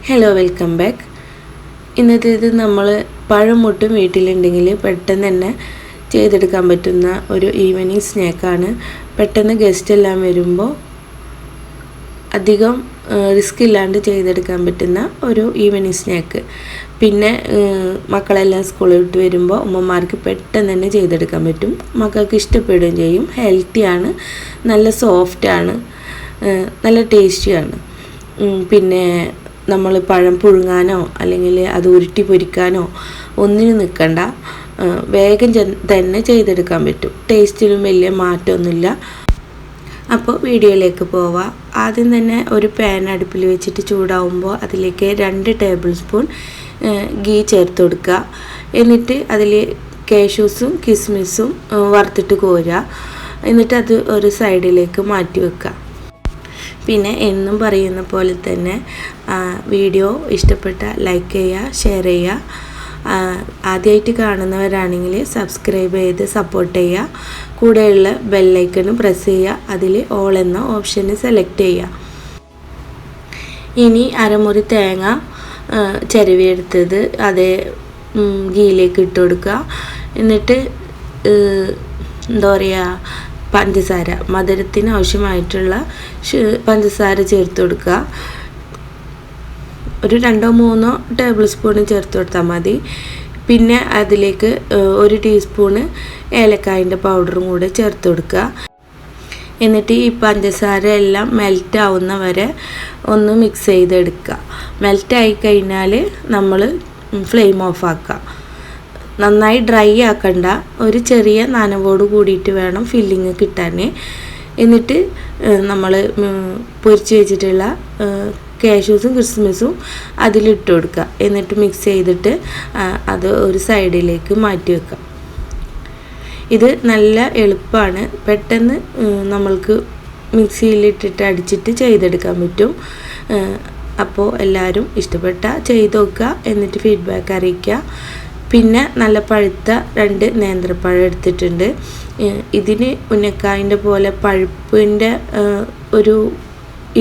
Hello, welcome back. ഇന്നത്തേത് നമ്മൾ പഴം മുട്ടും വീട്ടിലുണ്ടെങ്കിൽ പെട്ടെന്ന് തന്നെ ചെയ്തെടുക്കാൻ പറ്റുന്ന ഒരു ഈവനിങ് സ്നാക്കാണ്. പെട്ടെന്ന് ഗസ്റ്റ് എല്ലാം വരുമ്പോൾ അധികം റിസ്ക് ഇല്ലാണ്ട് ചെയ്തെടുക്കാൻ പറ്റുന്ന ഒരു ഈവനിങ് സ്നാക്ക്. പിന്നെ മക്കളെല്ലാം സ്കൂളിൽ വിട്ട് വരുമ്പോൾ ഉമ്മമാർക്ക് പെട്ടെന്ന് തന്നെ ചെയ്തെടുക്കാൻ പറ്റും. മക്കൾക്ക് ഇഷ്ടപ്പെടുകയും ചെയ്യും. ഹെൽത്തിയാണ്, നല്ല സോഫ്റ്റാണ്, നല്ല ടേസ്റ്റിയാണ്. പിന്നെ നമ്മൾ പഴം പുഴുങ്ങാനോ അല്ലെങ്കിൽ അത് ഉരുട്ടി പൊരിക്കാനോ ഒന്നിനും നിൽക്കണ്ട, വേഗം തന്നെ ചെയ്തെടുക്കാൻ പറ്റും. ടേസ്റ്റിലും വലിയ മാറ്റമൊന്നുമില്ല. അപ്പോൾ വീഡിയോയിലേക്ക് പോവാം. ആദ്യം തന്നെ ഒരു പാൻ അടുപ്പിൽ വെച്ചിട്ട് ചൂടാവുമ്പോൾ അതിലേക്ക് 2 ടേബിൾ സ്പൂൺ ഗീ ചേർത്ത് കൊടുക്കുക. എന്നിട്ട് അതിൽ കാഷ്യൂസും കിസ്മിസും വറുത്തിട്ട് കോരുക. എന്നിട്ട് അത് ഒരു സൈഡിലേക്ക് മാറ്റി വെക്കുക. പിന്നെ എന്നും പറയുന്ന പോലെ തന്നെ വീഡിയോ ഇഷ്ടപ്പെട്ട ലൈക്ക് ചെയ്യുക, ഷെയർ ചെയ്യുക. ആദ്യമായിട്ട് കാണുന്നവരാണെങ്കിൽ സബ്സ്ക്രൈബ് ചെയ്ത് സപ്പോർട്ട് ചെയ്യുക. കൂടെയുള്ള ബെല്ലൈക്കണും പ്രസ് ചെയ്യുക. അതിൽ ഓൾ എന്ന ഓപ്ഷന് സെലക്ട് ചെയ്യുക. ഇനി അരമുറി തേങ്ങ ചിരവിയെടുത്തത് അതേ ഗീയിലേക്ക് ഇട്ട് കൊടുക്കുക. എന്നിട്ട് എന്താ പറയുക, പഞ്ചസാര, മധുരത്തിന് ആവശ്യമായിട്ടുള്ള പഞ്ചസാര ചേർത്ത് കൊടുക്കുക. ഒരു 2-3 ടേബിൾ സ്പൂൺ ചേർത്ത് കൊടുത്താൽ മതി. പിന്നെ അതിലേക്ക് 1 ടീസ്പൂണ് ഏലക്കായൻ്റെ പൗഡറും കൂടെ ചേർത്ത് കൊടുക്കുക. എന്നിട്ട് ഈ പഞ്ചസാര എല്ലാം മെൽറ്റ് ആവുന്ന വരെ ഒന്ന് മിക്സ് ചെയ്തെടുക്കുക. മെൽറ്റായി കഴിഞ്ഞാൽ നമ്മൾ ഫ്ലെയിം ഓഫ് ആക്കുക. നന്നായി ഡ്രൈ ആക്കണ്ട, ഒരു ചെറിയ നനവോട് കൂടിയിട്ട് വേണം ഫില്ലിങ് കിട്ടാൻ. എന്നിട്ട് നമ്മൾ പൊരിച്ച് വെച്ചിട്ടുള്ള കാഷ്യൂസും ക്രിസ്മസും അതിലിട്ട് കൊടുക്കുക. എന്നിട്ട് മിക്സ് ചെയ്തിട്ട് അത് ഒരു സൈഡിലേക്ക് മാറ്റി വെക്കുക. ഇത് നല്ല എളുപ്പമാണ്. പെട്ടെന്ന് നമ്മൾക്ക് മിക്സിയിലിട്ടിട്ട് അടിച്ചിട്ട് ചെയ്തെടുക്കാൻ പറ്റും. അപ്പോൾ എല്ലാവരും ഇഷ്ടപ്പെട്ട ചെയ്ത് നോക്കുക. എന്നിട്ട് ഫീഡ്ബാക്ക് അറിയിക്കുക. പിന്നെ നല്ല പഴുത്ത 2 നേന്ത്രപ്പഴം എടുത്തിട്ടുണ്ട്. ഇതിന് ഉന്നക്കായൻ്റെ പോലെ പഴുപ്പിൻ്റെ ഒരു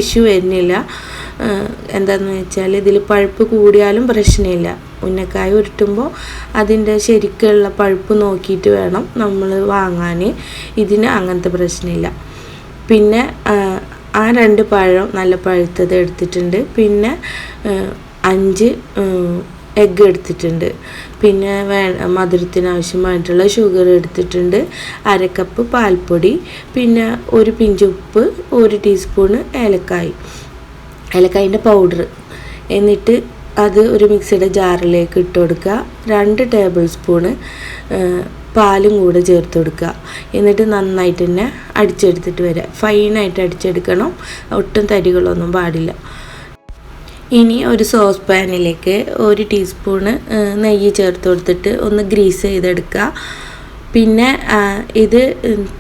ഇഷ്യൂ വരുന്നില്ല. എന്താണെന്ന് വെച്ചാൽ ഇതിൽ പഴുപ്പ് കൂടിയാലും പ്രശ്നമില്ല. ഉന്നക്കായ ഉരുട്ടുമ്പോൾ അതിൻ്റെ ശരിക്കുള്ള പഴുപ്പ് നോക്കിയിട്ട് വേണം നമ്മൾ വാങ്ങാൻ. ഇതിന് അങ്ങനത്തെ പ്രശ്നമില്ല. പിന്നെ ആ 2 പഴം നല്ല പഴുത്തത് എടുത്തിട്ടുണ്ട്. പിന്നെ 5 എഗ്ഗ് എടുത്തിട്ടുണ്ട്. പിന്നെ മധുരത്തിന് ആവശ്യമായിട്ടുള്ള ഷുഗർ എടുത്തിട്ടുണ്ട്. 1/2 കപ്പ് പാൽപ്പൊടി, പിന്നെ 1 പിഞ്ച് ഉപ്പ്, 1 ടീസ്പൂണ് ഏലക്കായൻ്റെ പൗഡർ. എന്നിട്ട് അത് ഒരു മിക്സിയുടെ ജാറിലേക്ക് ഇട്ട് കൊടുക്കുക. 2 ടേബിൾ സ്പൂണ് പാലും കൂടെ ചേർത്ത് കൊടുക്കുക. എന്നിട്ട് നന്നായിട്ട് തന്നെ അടിച്ചെടുത്തിട്ട് വരിക. ഫൈനായിട്ട് അടിച്ചെടുക്കണം, ഒട്ടും തരികളൊന്നും പാടില്ല. ഇനി ഒരു സോസ് പാനിലേക്ക് 1 ടീസ്പൂണ് നെയ്യ് ചേർത്ത് കൊടുത്തിട്ട് ഒന്ന് ഗ്രീസ് ചെയ്തെടുക്കുക. പിന്നെ ഇത്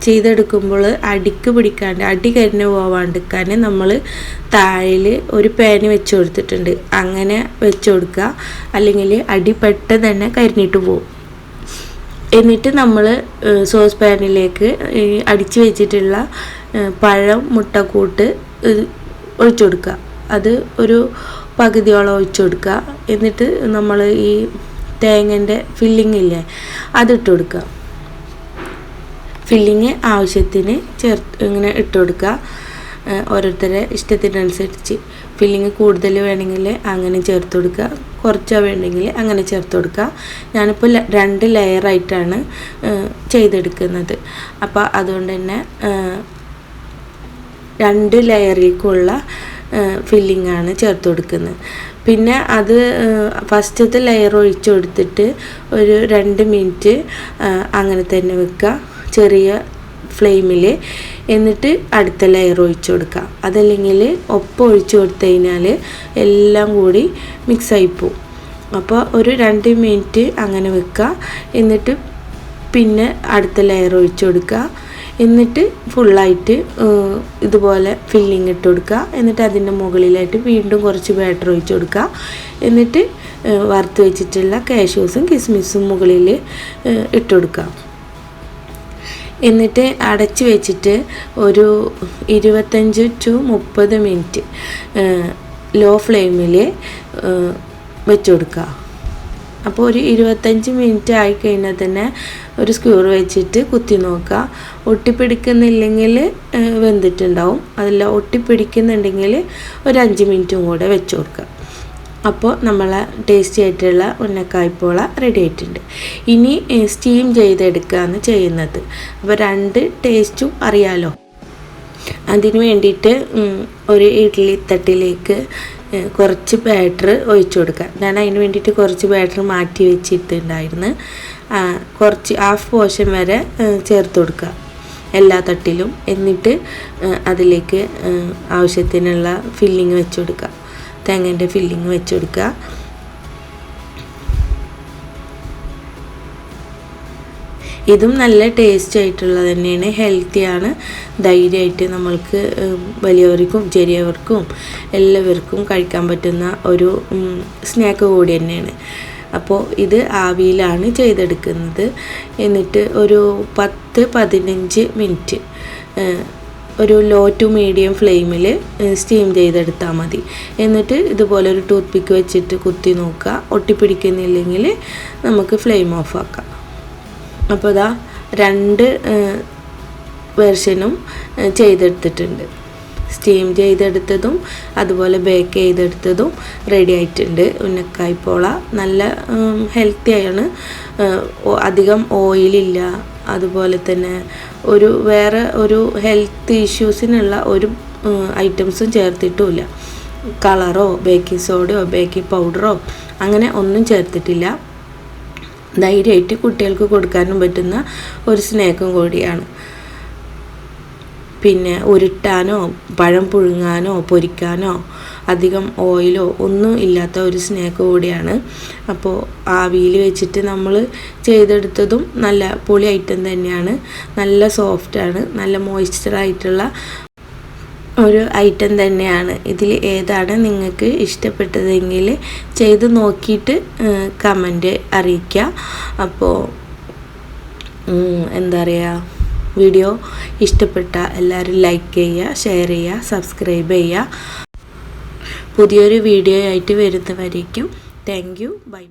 ചെയ്തെടുക്കുമ്പോൾ അടിക്ക് പിടിക്കാണ്ട്, അടി കരിഞ്ഞ് പോവാണ്ടിരിക്കാൻ നമ്മൾ താഴയിൽ ഒരു പാന് വെച്ച് കൊടുത്തിട്ടുണ്ട്. അങ്ങനെ വെച്ച് കൊടുക്കുക, അല്ലെങ്കിൽ അടി പെട്ടെന്ന് തന്നെ കരിഞ്ഞിട്ട് പോകും. എന്നിട്ട് നമ്മൾ സോസ് പാനിലേക്ക് അടിച്ച് വെച്ചിട്ടുള്ള പഴം മുട്ടക്കൂട്ട് ഒഴിച്ചു കൊടുക്കുക. അത് ഒരു പകുതിയോളം ഒഴിച്ചു കൊടുക്കുക. എന്നിട്ട് നമ്മൾ ഈ തേങ്ങൻ്റെ ഫില്ലിങ് ഇല്ലേ, അതിട്ട് കൊടുക്കുക. ഫില്ലിങ് ആവശ്യത്തിന് ഇങ്ങനെ ഇട്ട് കൊടുക്കുക. ഓരോരുത്തരുടെ ഇഷ്ടത്തിനനുസരിച്ച് ഫില്ലിങ് കൂടുതൽ വേണമെങ്കിൽ അങ്ങനെ ചേർത്ത് കൊടുക്കുക, കുറച്ചോ വേണമെങ്കിൽ അങ്ങനെ ചേർത്ത് കൊടുക്കുക. ഞാനിപ്പോൾ 2 ലെയറായിട്ടാണ് ചെയ്തെടുക്കുന്നത്. അപ്പോൾ അതുകൊണ്ട് തന്നെ 2 ലെയറിലേക്കുള്ള ഫില്ലിങ്ങാണ് ചേർത്ത് കൊടുക്കുന്നത്. പിന്നെ അത് ഫസ്റ്റത്തെ ലെയർ ഒഴിച്ചു കൊടുത്തിട്ട് ഒരു 2 മിനിറ്റ് അങ്ങനെ തന്നെ വെക്കുക, ചെറിയ ഫ്ലെയിമിൽ. എന്നിട്ട് അടുത്ത ലെയർ ഒഴിച്ചു കൊടുക്കുക. അതല്ലെങ്കിൽ ഒപ്പം ഒഴിച്ചു കൊടുത്തു കഴിഞ്ഞാൽ എല്ലാം കൂടി മിക്സായി പോവും. അപ്പോൾ ഒരു 2 മിനിറ്റ് അങ്ങനെ വെക്കുക. എന്നിട്ട് പിന്നെ അടുത്ത ലെയർ ഒഴിച്ചു കൊടുക്കുക. എന്നിട്ട് ഫുള്ളായിട്ട് ഇതുപോലെ ഫില്ലിങ് ഇട്ട് കൊടുക്കുക. എന്നിട്ട് അതിൻ്റെ മുകളിലായിട്ട് വീണ്ടും കുറച്ച് ബാറ്റർ ഒഴിച്ച് കൊടുക്കുക. എന്നിട്ട് വറുത്ത് വെച്ചിട്ടുള്ള കാഷ്യൂസും കിസ്മിസും മുകളിൽ ഇട്ട് കൊടുക്കുക. എന്നിട്ട് അടച്ച് വെച്ചിട്ട് ഒരു 25 to 30 മിനിറ്റ് ലോ ഫ്ലെയിമിൽ വെച്ച് കൊടുക്കുക. അപ്പോൾ ഒരു 25 മിനിറ്റ് ആയി കഴിഞ്ഞാൽ തന്നെ ഒരു സ്ക്യൂർ വെച്ചിട്ട് കുത്തി നോക്കുക. ഒട്ടിപ്പിടിക്കുന്നില്ലെങ്കിൽ വെന്തിട്ടുണ്ടാവും. അതല്ല ഒട്ടിപ്പിടിക്കുന്നുണ്ടെങ്കിൽ ഒരു 5 മിനിറ്റും കൂടെ വെച്ച് കൊടുക്കുക. അപ്പോൾ നമ്മളെ ടേസ്റ്റി ആയിട്ടുള്ള ഉന്നക്കായ്പോള റെഡി ആയിട്ടുണ്ട്. ഇനി സ്റ്റീം ചെയ്തെടുക്കുകയാണ് ചെയ്യുന്നത്. അപ്പോൾ 2 ടേസ്റ്റും അറിയാലോ. അതിന് വേണ്ടിയിട്ട് ഒരു ഇഡ്ഡലി തട്ടിലേക്ക് കുറച്ച് ബാറ്റർ ഒഴിച്ചു കൊടുക്കുക. ഞാൻ അതിന് വേണ്ടിയിട്ട് കുറച്ച് ബാറ്റർ മാറ്റി വെച്ചിട്ടുണ്ടായിരുന്നു. കുറച്ച് ഹാഫ് പോർഷൻ വരെ ചേർത്ത് കൊടുക്കുക എല്ലാ തട്ടിലും. എന്നിട്ട് അതിലേക്ക് ആവശ്യത്തിനുള്ള ഫില്ലിങ് വെച്ച് കൊടുക്കുക. തേങ്ങേൻ്റെ ഫില്ലിങ് വെച്ച് കൊടുക്കുക. ഇതും നല്ല ടേസ്റ്റ് ആയിട്ടുള്ളത് തന്നെയാണ്, ഹെൽത്തിയാണ്. ധൈര്യമായിട്ട് നമ്മൾക്ക് വലിയവർക്കും ചെറിയവർക്കും എല്ലാവർക്കും കഴിക്കാൻ പറ്റുന്ന ഒരു സ്നാക്ക് കൂടി തന്നെയാണ്. അപ്പോൾ ഇത് ആവിയിലാണ് ചെയ്തെടുക്കുന്നത്. എന്നിട്ട് ഒരു 10-15 മിനിറ്റ് ഒരു ലോ ടു മീഡിയം ഫ്ലെയിമിൽ സ്റ്റീം ചെയ്തെടുത്താൽ മതി. എന്നിട്ട് ഇതുപോലെ ഒരു ടൂത്ത് പിക്ക് വെച്ചിട്ട് കുത്തി നോക്കുക. ഒട്ടിപ്പിടിക്കുന്നില്ലെങ്കിൽ നമുക്ക് ഫ്ലെയിം ഓഫ് ആക്കാം. അപ്പോൾ ഇതാ 2 വെർഷനും ചെയ്തെടുത്തിട്ടുണ്ട്. സ്റ്റീം ചെയ്തെടുത്തതും അതുപോലെ ബേക്ക് ചെയ്തെടുത്തതും റെഡി ആയിട്ടുണ്ട്. ഉന്നക്കായ്പോള നല്ല ഹെൽത്തിയാണ്, അധികം ഓയിലില്ല. അതുപോലെ തന്നെ വേറെ ഒരു ഹെൽത്ത് ഇഷ്യൂസിനുള്ള ഒരു ഐറ്റംസും ചേർത്തിട്ടുമില്ല. കളറോ ബേക്കിംഗ് സോഡയോ ബേക്കിംഗ് പൗഡറോ അങ്ങനെ ഒന്നും ചേർത്തിട്ടില്ല. ധൈര്യമായിട്ട് കുട്ടികൾക്ക് കൊടുക്കാനും പറ്റുന്ന ഒരു സ്നാക്കും കൂടിയാണ്. പിന്നെ ഉരുട്ടാനോ പഴം പുഴുങ്ങാനോ പൊരിക്കാനോ അധികം ഓയിലോ ഒന്നും ഇല്ലാത്ത ഒരു സ്നാക്ക് കൂടിയാണ്. അപ്പോൾ ആവിയിൽ വെച്ചിട്ട് നമ്മൾ ചെയ്തെടുത്തതും നല്ല പൊളി ഐറ്റം തന്നെയാണ്. നല്ല സോഫ്റ്റാണ്, നല്ല മോയ്സ്ചറായിട്ടുള്ള ഒരു ഐറ്റം തന്നെയാണ്. ഇതിൽ ഏതാണ് നിങ്ങൾക്ക് ഇഷ്ടപ്പെട്ടതെങ്കിൽ ചെയ്ത് നോക്കിയിട്ട് കമൻറ്റ് അറിയിക്കുക. അപ്പോൾ എന്താ പറയുക, വീഡിയോ ഇഷ്ടപ്പെട്ട എല്ലാവരും ലൈക്ക് ചെയ്യുക, ഷെയർ ചെയ്യുക, സബ്സ്ക്രൈബ് ചെയ്യുക. പുതിയൊരു വീഡിയോ ആയിട്ട് വരുന്നവരേക്കും താങ്ക് യു, ബൈ ബൈ.